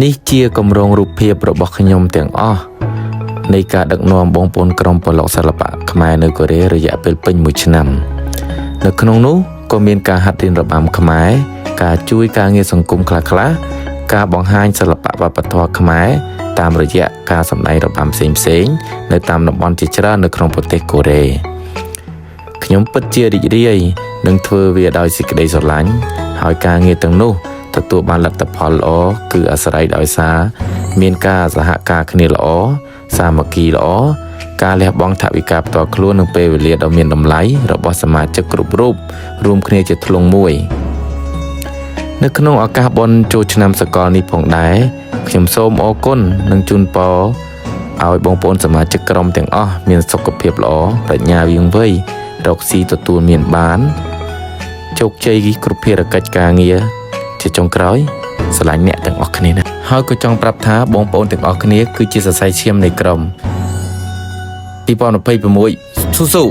នេះជាគម្រោងរូបភាពរបស់ខ្ញុំទាំងអស់នៃការដឹកនាំបងប្អូនក្រុមប្លុកសិល្បៈខ្មែរនៅកូរ៉េរយៈពេលពេញ1ឆ្នាំនៅក្នុងនោះក៏មានការហាត់រៀនរបាំខ្មែរការជួយការងារសង្គមខ្លះៗការបង្ហាញសិល្បៈវប្បធម៌ខ្មែរតាមរយៈការសម្ដែងរបាំផ្សេងៗនៅតាមតំបន់ជាច្រើននៅក្នុងប្រទេសកូរ៉េខ្ញុំពិតជារីករាយនឹងធ្វើវាដោយសេចក្តីស្រឡាញ់ហើយការងារទាំងនោះទទួលបានលទ្ធផលល្អគឺអាស្រ័យដោយសារមានការសហការគ្នាល្អសាមគ្គីល្អការលះបង់ថវិកាផ្ទាល់ខ្លួននិងពេលវេលាដ៏មានតម្លៃរបស់សមាជិកគ្រប់រូបរួមគ្នាជាធ្លុងមួយនៅក្នុងឱកាសបុណ្យចូលឆ្នាំសកលនេះផងដែរខ្ញុំសូមអរគុណនិងជូនពរឲ្យបងប្អូនសមាជិកក្រុមទាំងអស់មានសុខភាពល្អប្រាជ្ញាវាងវៃរកស៊ីទទួលមានបានជោគជ័យគ្រប់ភារកិច្ចការងារជាចុងក្រោយស្រឡាញ់អ្នកទាំងអស់គ្នាណាហើយក៏ចង់ប្រាប់ថាបងប្អូនទាំងអស់គ្នាគឺជាសរសៃឈាមនៃក្រុម2026ស៊ូស៊ូ